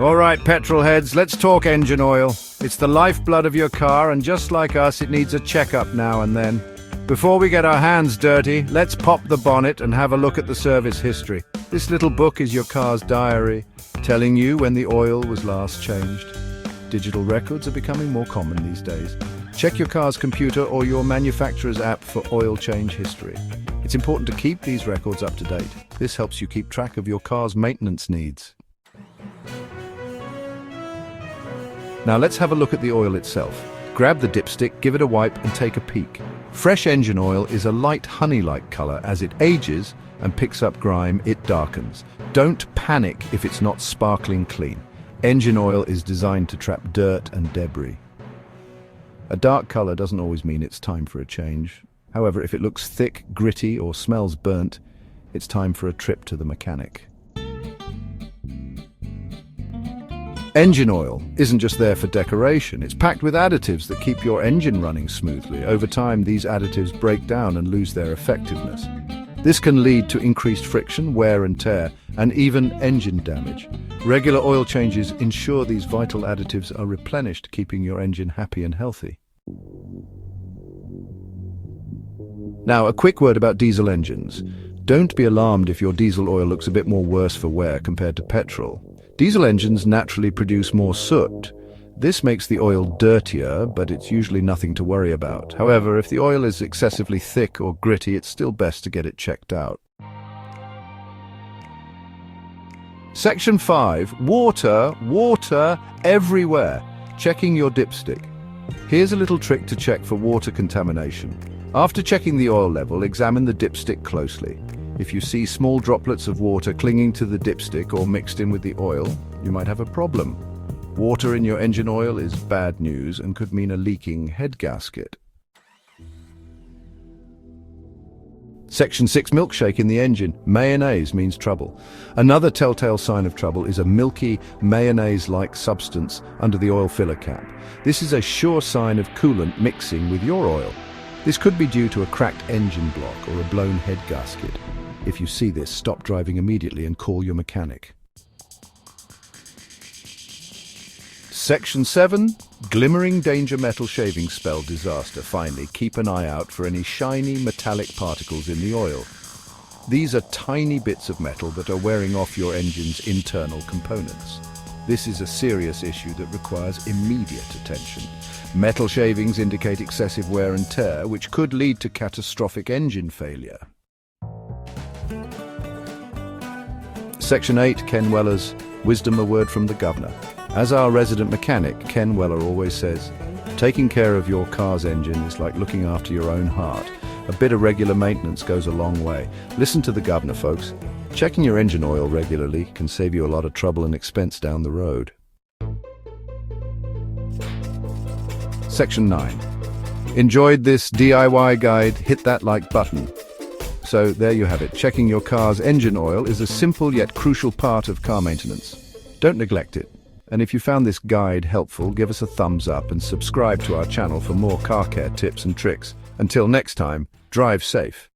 All right, petrol heads, let's talk engine oil. It's the lifeblood of your car, and just like us, it needs a checkup now and then. Before we get our hands dirty, let's pop the bonnet and have a look at the service history. This little book is your car's diary, telling you when the oil was last changed. Digital records are becoming more common these days. Check your car's computer or your manufacturer's app for oil change history. It's important to keep these records up to date. This helps you keep track of your car's maintenance needs. Now let's have a look at the oil itself. Grab the dipstick, give it a wipe and take a peek. Fresh engine oil is a light honey-like color. As it ages and picks up grime, it darkens. Don't panic if it's not sparkling clean. Engine oil is designed to trap dirt and debris. A dark color doesn't always mean it's time for a change. However, if it looks thick, gritty or smells burnt, it's time for a trip to the mechanic. Engine oil isn't just there for decoration. It's packed with additives that keep your engine running smoothly. Over time, these additives break down and lose their effectiveness. This can lead to increased friction, wear and tear, and even engine damage. Regular oil changes ensure these vital additives are replenished, keeping your engine happy and healthy. Now, a quick word about diesel engines. Don't be alarmed if your diesel oil looks a bit more worse for wear compared to petrol. Diesel engines naturally produce more soot. This makes the oil dirtier, but it's usually nothing to worry about. However, if the oil is excessively thick or gritty, it's still best to get it checked out. Section 5. Water everywhere. Checking your dipstick. Here's a little trick to check for water contamination. After checking the oil level, examine the dipstick closely. If you see small droplets of water clinging to the dipstick or mixed in with the oil, you might have a problem. Water in your engine oil is bad news and could mean a leaking head gasket. Section 6. Milkshake in the engine. Mayonnaise means trouble. Another telltale sign of trouble is a milky, mayonnaise-like substance under the oil filler cap. This is a sure sign of coolant mixing with your oil. This could be due to a cracked engine block or a blown head gasket. If you see this, stop driving immediately and call your mechanic. Section 7. Glimmering danger metal shavings spell disaster. Finally, keep an eye out for any shiny metallic particles in the oil. These are tiny bits of metal that are wearing off your engine's internal components. This is a serious issue that requires immediate attention. Metal shavings indicate excessive wear and tear, which could lead to catastrophic engine failure. Section 8. Ken Weller's wisdom, a word from the Guv'nor. As our resident mechanic, Ken Weller always says, taking care of your car's engine is like looking after your own heart. A bit of regular maintenance goes a long way. Listen to the Guv'nor, folks. Checking your engine oil regularly can save you a lot of trouble and expense down the road. Section 9. Enjoyed this DIY guide? Hit that like button. So there you have it. Checking your car's engine oil is a simple yet crucial part of car maintenance. Don't neglect it. And if you found this guide helpful, give us a thumbs up and subscribe to our channel for more car care tips and tricks. Until next time, drive safe.